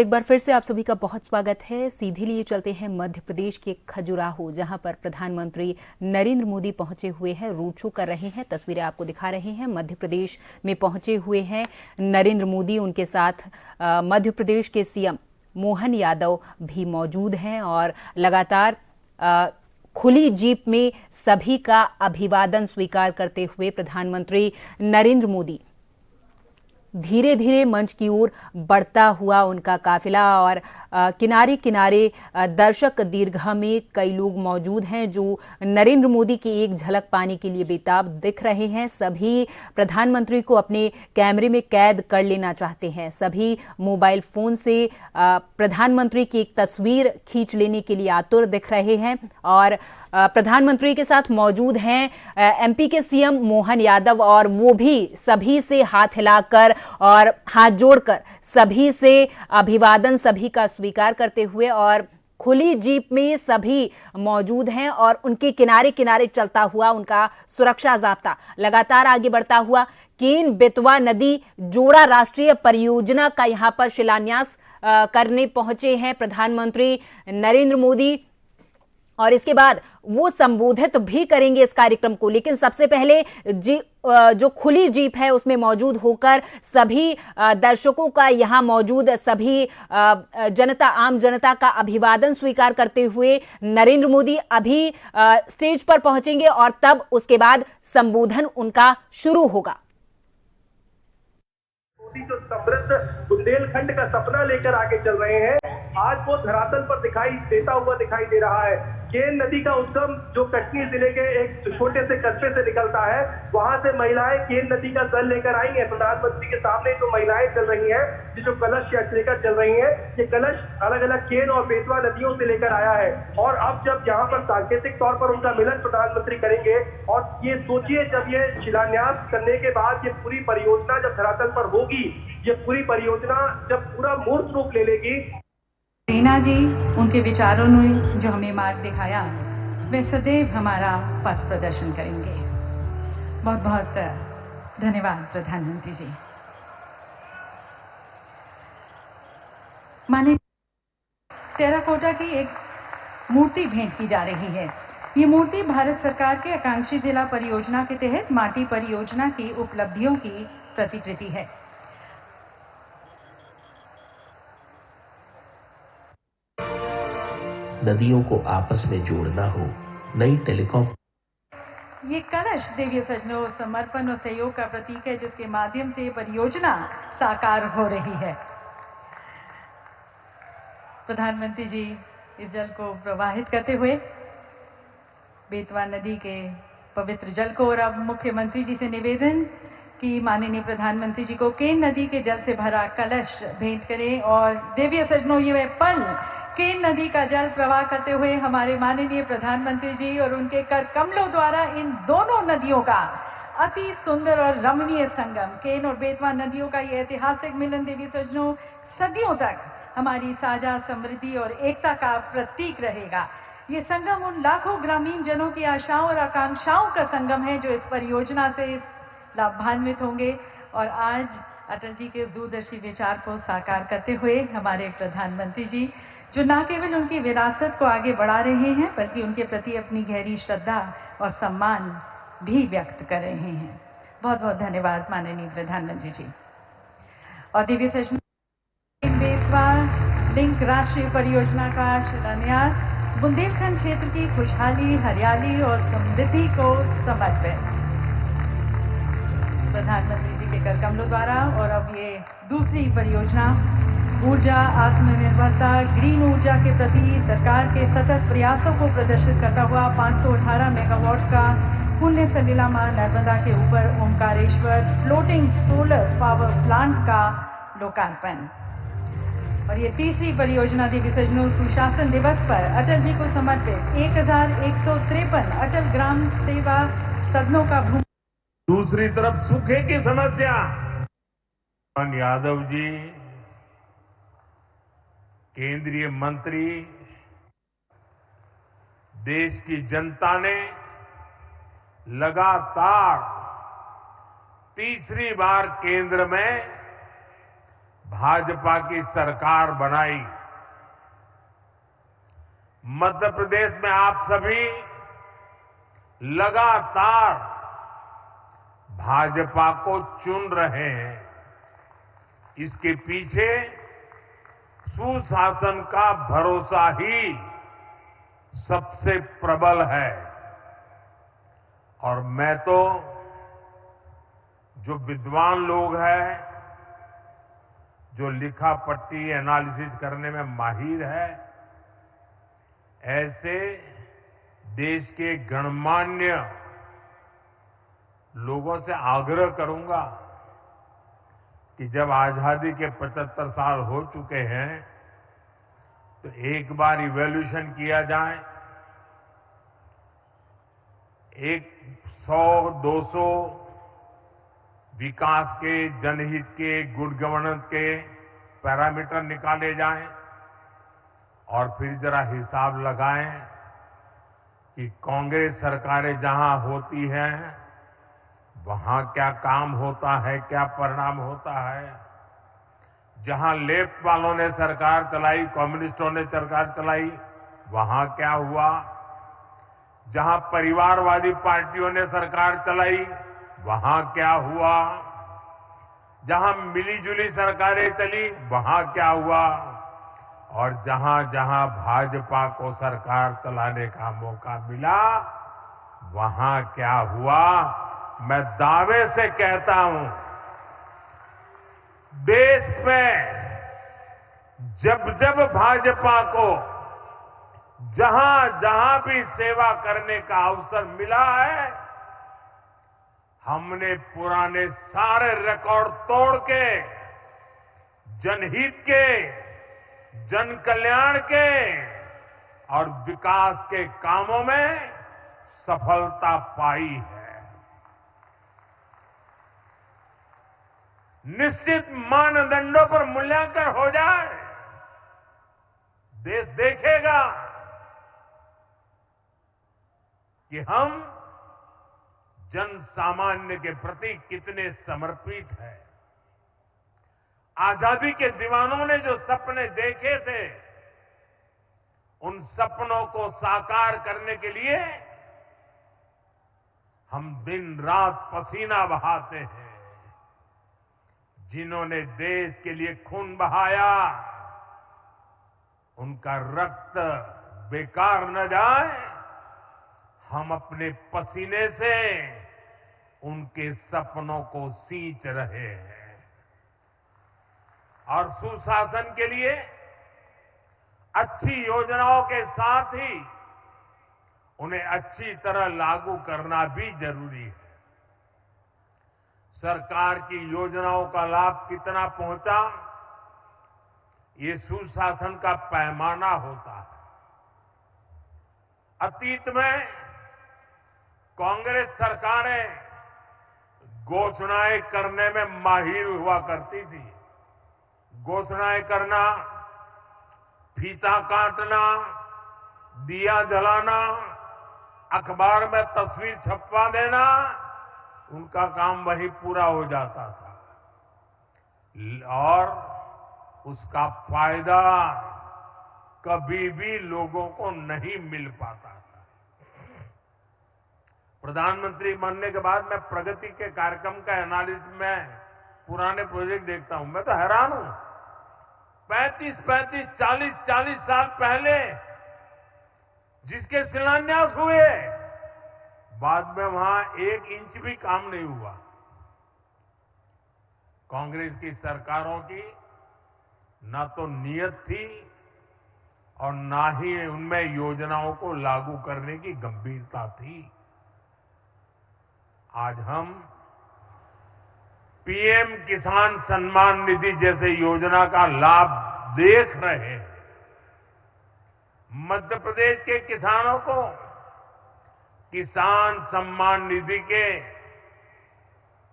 एक बार फिर से आप सभी का बहुत स्वागत है। सीधे लिए चलते हैं मध्य प्रदेश के खजुराहो, जहां पर प्रधानमंत्री नरेंद्र मोदी पहुंचे हुए हैं, रोड शो कर रहे हैं। तस्वीरें आपको दिखा रहे हैं। मध्य प्रदेश में पहुंचे हुए हैं नरेंद्र मोदी, उनके साथ मध्य प्रदेश के सीएम मोहन यादव भी मौजूद हैं और लगातार खुली जीप में सभी का अभिवादन स्वीकार करते हुए प्रधानमंत्री नरेंद्र मोदी धीरे धीरे मंच की ओर बढ़ता हुआ उनका काफिला और किनारे किनारे दर्शक दीर्घा में कई लोग मौजूद हैं जो नरेंद्र मोदी की एक झलक पाने के लिए बेताब दिख रहे हैं। सभी प्रधानमंत्री को अपने कैमरे में कैद कर लेना चाहते हैं। सभी मोबाइल फोन से प्रधानमंत्री की एक तस्वीर खींच लेने के लिए आतुर दिख रहे हैं और प्रधानमंत्री के साथ मौजूद हैं एमपी के सीएम मोहन यादव और वो भी सभी से हाथ हिलाकर और हाथ जोड़कर सभी से अभिवादन सभी का स्वीकार करते हुए और खुली जीप में सभी मौजूद हैं और उनके किनारे किनारे चलता हुआ उनका सुरक्षा जाब्ता लगातार आगे बढ़ता हुआ केन बेतवा नदी जोड़ा राष्ट्रीय परियोजना का यहां पर शिलान्यास करने पहुंचे हैं प्रधानमंत्री नरेंद्र मोदी और इसके बाद वो संबोधित भी करेंगे इस कार्यक्रम को। लेकिन सबसे पहले जो खुली जीप है उसमें मौजूद होकर सभी दर्शकों का यहां मौजूद सभी जनता आम जनता का अभिवादन स्वीकार करते हुए नरेंद्र मोदी अभी स्टेज पर पहुंचेंगे और तब उसके बाद संबोधन उनका शुरू होगा। मोदी जो समृद्ध बुंदेलखंड का सपना लेकर आगे चल रहे हैं, आज वो धरातल पर दिखाई देता हुआ दिखाई दे रहा है। केन नदी का उद्गम जो कटनी जिले के एक छोटे से कस्बे से निकलता है, वहां से महिलाएं केन नदी का जल लेकर आई हैं। प्रधानमंत्री के सामने जो महिलाएं चल रही हैं, जो कलश लेकर चल रही हैं, ये कलश अलग अलग केन और बेतवा नदियों से लेकर आया है। और अब जब यहाँ पर सांकेतिक तौर पर उनका मिलन प्रधानमंत्री करेंगे और ये सोचिए जब ये शिलान्यास करने के बाद ये पूरी परियोजना जब धरातल पर होगी, ये पूरी परियोजना जब पूरा मूर्त रूप ले लेगी। रीना जी, उनके विचारों ने जो हमें मार्ग दिखाया, वे सदैव हमारा पथ प्रदर्शन करेंगे। बहुत बहुत धन्यवाद प्रधानमंत्री जी। माने टेराकोटा की एक मूर्ति भेंट की जा रही है। ये मूर्ति भारत सरकार के आकांक्षी जिला परियोजना के तहत माटी परियोजना की उपलब्धियों की प्रतिकृति है। नदियों को आपस में जोड़ना हो, नई टेलीकॉम। ये कलश देवी सजनों समर्पण और सहयोग का प्रतीक है, जिसके माध्यम से परियोजना साकार हो रही है। प्रधानमंत्री जी इस जल को प्रवाहित करते हुए बेतवा नदी के पवित्र जल को, और अब मुख्यमंत्री जी से निवेदन कि माननीय प्रधानमंत्री जी को केन नदी के जल से भरा कलश भेंट करें। और देवी सजनों, ये पल केन नदी का जल प्रवाह करते हुए हमारे माननीय प्रधानमंत्री जी और उनके कर कमलों द्वारा इन दोनों नदियों का अति सुंदर और रमणीय संगम, केन और बेतवा नदियों का ये ऐतिहासिक मिलन देवी सजनों सदियों तक हमारी साझा समृद्धि और एकता का प्रतीक रहेगा। ये संगम उन लाखों ग्रामीण जनों की आशाओं और आकांक्षाओं का संगम है जो इस परियोजना से लाभान्वित होंगे। और आज अटल जी के दूरदर्शी विचार को साकार करते हुए हमारे प्रधानमंत्री जी, जो न केवल उनकी विरासत को आगे बढ़ा रहे हैं बल्कि उनके प्रति अपनी गहरी श्रद्धा और सम्मान भी व्यक्त कर रहे हैं। बहुत बहुत धन्यवाद माननीय प्रधानमंत्री जी। और दिव्य सजनों, बेतवा लिंक राष्ट्रीय परियोजना का शिलान्यास बुंदेलखंड क्षेत्र की खुशहाली, हरियाली और समृद्धि को समर्पित प्रधानमंत्री जी के कर कमलों द्वारा। और अब ये दूसरी परियोजना ऊर्जा आत्मनिर्भरता, ग्रीन ऊर्जा के प्रति सरकार के सतत प्रयासों को प्रदर्शित करता हुआ 518 मेगावाट का पुण्य सलीला मां नर्मदा के ऊपर Omkareshwar floating solar power plant का लोकार्पण। और ये तीसरी परियोजना देवी सजनों, सुशासन दिवस पर अटल जी को समर्पित 1153 अटल ग्राम सेवा सदनों का भूमि। दूसरी तरफ सूखे की समस्या, यादव जी केंद्रीय मंत्री, देश की जनता ने लगातार तीसरी बार केंद्र में भाजपा की सरकार बनाई। मध्य प्रदेश में आप सभी लगातार भाजपा को चुन रहे हैं। इसके पीछे सुशासन का भरोसा ही सबसे प्रबल है। और मैं तो जो विद्वान लोग हैं, जो लिखा पट्टी एनालिसिस करने में माहिर है, ऐसे देश के गणमान्य लोगों से आग्रह करूंगा कि जब आजादी के 75 साल हो चुके हैं तो एक बार इवैल्यूएशन किया जाए। 100-200 विकास के, जनहित के, गुड गवर्नेंस के पैरामीटर निकाले जाएं और फिर जरा हिसाब लगाएं कि कांग्रेस सरकारें जहां होती हैं वहां क्या काम होता है, क्या परिणाम होता है। जहां लेफ्ट वालों ने सरकार चलाई, कम्युनिस्टों ने सरकार चलाई, वहां क्या हुआ। जहां परिवारवादी पार्टियों ने सरकार चलाई, वहां क्या हुआ। जहां मिलीजुली सरकारें चली, वहां क्या हुआ। और जहां जहां भाजपा को सरकार चलाने का मौका मिला, वहां क्या हुआ। मैं दावे से कहता हूं, देश में जब जब भाजपा को जहां जहां भी सेवा करने का अवसर मिला है, हमने पुराने सारे रिकॉर्ड तोड़ के जनहित के, जन कल्याण के और विकास के कामों में सफलता पाई है। निश्चित मानदंडों पर मूल्यांकन हो जाए, देश देखेगा कि हम जन सामान्य के प्रति कितने समर्पित हैं। आजादी के दीवानों ने जो सपने देखे थे, उन सपनों को साकार करने के लिए हम दिन रात पसीना बहाते हैं। जिन्होंने देश के लिए खून बहाया, उनका रक्त बेकार न जाए, हम अपने पसीने से उनके सपनों को सींच रहे हैं। और सुशासन के लिए अच्छी योजनाओं के साथ ही उन्हें अच्छी तरह लागू करना भी जरूरी है। सरकार की योजनाओं का लाभ कितना पहुंचा, ये सुशासन का पैमाना होता है। अतीत में कांग्रेस सरकारें घोषणाएं करने में माहिर हुआ करती थी। घोषणाएं करना, फीता काटना, दिया जलाना, अखबार में तस्वीर छपवा देना, उनका काम वही पूरा हो जाता था और उसका फायदा कभी भी लोगों को नहीं मिल पाता था। प्रधानमंत्री बनने के बाद मैं प्रगति के कार्यक्रम का एनालिसिस में पुराने प्रोजेक्ट देखता हूं, मैं तो हैरान हूं। 35, 40 साल पहले जिसके शिलान्यास हुए, बाद में वहां 1 इंच भी काम नहीं हुआ। कांग्रेस की सरकारों की ना तो नीयत थी और ना ही उनमें योजनाओं को लागू करने की गंभीरता थी। आज हम पीएम किसान सम्मान निधि जैसे योजना का लाभ देख रहे हैं। मध्य प्रदेश के किसानों को किसान सम्मान निधि के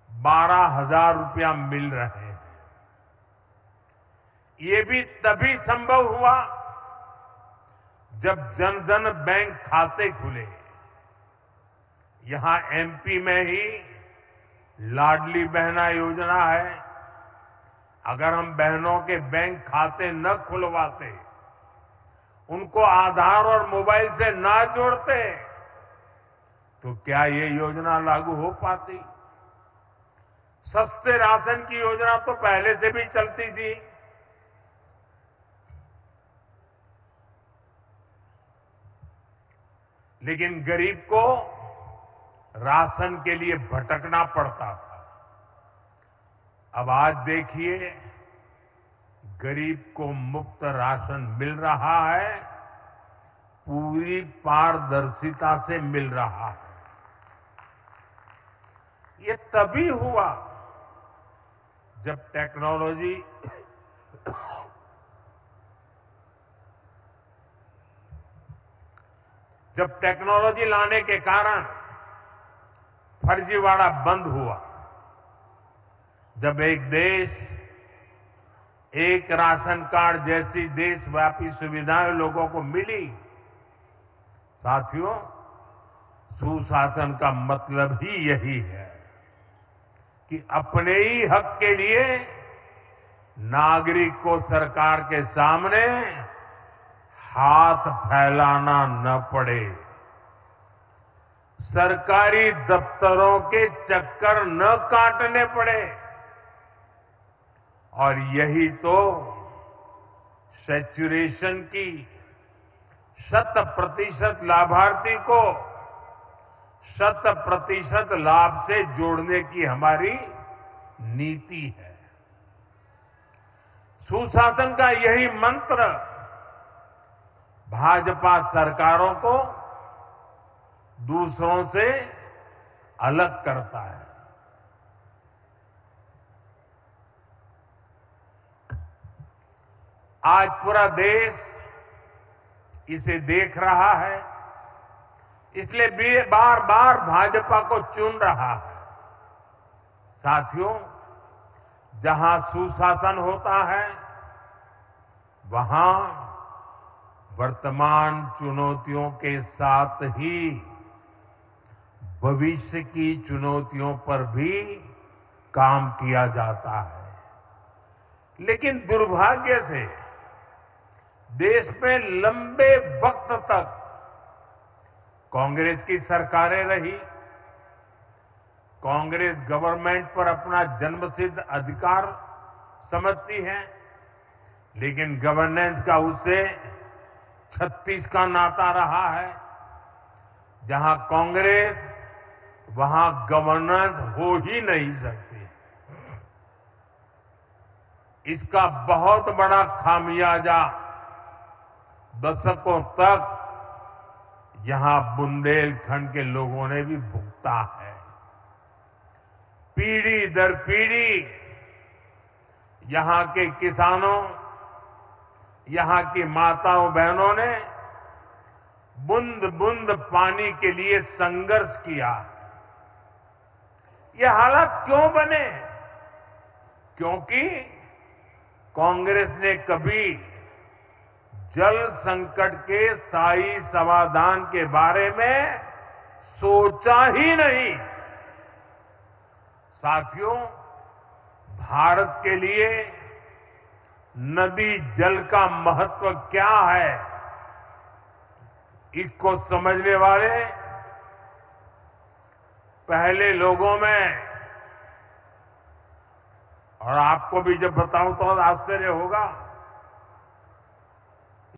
12,000 रुपया मिल रहे हैं। ये भी तभी संभव हुआ जब जन धन बैंक खाते खुले। यहां एमपी में ही लाडली बहना योजना है, अगर हम बहनों के बैंक खाते न खुलवाते, उनको आधार और मोबाइल से ना जोड़ते, तो क्या ये योजना लागू हो पाती? सस्ते राशन की योजना तो पहले से भी चलती थी। लेकिन गरीब को राशन के लिए भटकना पड़ता था। अब आज देखिए, गरीब को मुफ्त राशन मिल रहा है, पूरी पारदर्शिता से मिल रहा है। ये तभी हुआ जब टेक्नोलॉजी लाने के कारण फर्जीवाड़ा बंद हुआ। जब एक देश एक राशन कार्ड जैसी देशव्यापी सुविधाएं लोगों को मिली, साथियों, सुशासन का मतलब ही यही है कि अपने ही हक के लिए नागरिक को सरकार के सामने हाथ फैलाना न पड़े, सरकारी दफ्तरों के चक्कर न काटने पड़े। और यही तो सैचुरेशन की 100% लाभार्थी को 100% लाभ से जोड़ने की हमारी नीति है। सुशासन का यही मंत्र भाजपा सरकारों को दूसरों से अलग करता है। आज पूरा देश इसे देख रहा है, इसलिए बार बार भाजपा को चुन रहा है। साथियों, जहां सुशासन होता है, वहां वर्तमान चुनौतियों के साथ ही भविष्य की चुनौतियों पर भी काम किया जाता है। लेकिन दुर्भाग्य से देश में लंबे वक्त तक कांग्रेस की सरकारें रही। कांग्रेस गवर्नमेंट पर अपना जन्मसिद्ध अधिकार समझती है, लेकिन गवर्नेंस का उससे 36 का नाता रहा है। जहां कांग्रेस, वहां गवर्नेंस हो ही नहीं सकती। इसका बहुत बड़ा खामियाजा दशकों तक यहां बुंदेलखंड के लोगों ने भी भुगता है। पीढ़ी दर पीढ़ी यहां के किसानों, यहां की माताओं बहनों ने बूंद बूंद पानी के लिए संघर्ष किया। ये हालात क्यों बने? क्योंकि कांग्रेस ने कभी जल संकट के स्थायी समाधान के बारे में सोचा ही नहीं। साथियों, भारत के लिए नदी जल का महत्व क्या है, इसको समझने वाले पहले लोगों में, और आपको भी जब बताऊं तो आश्चर्य होगा,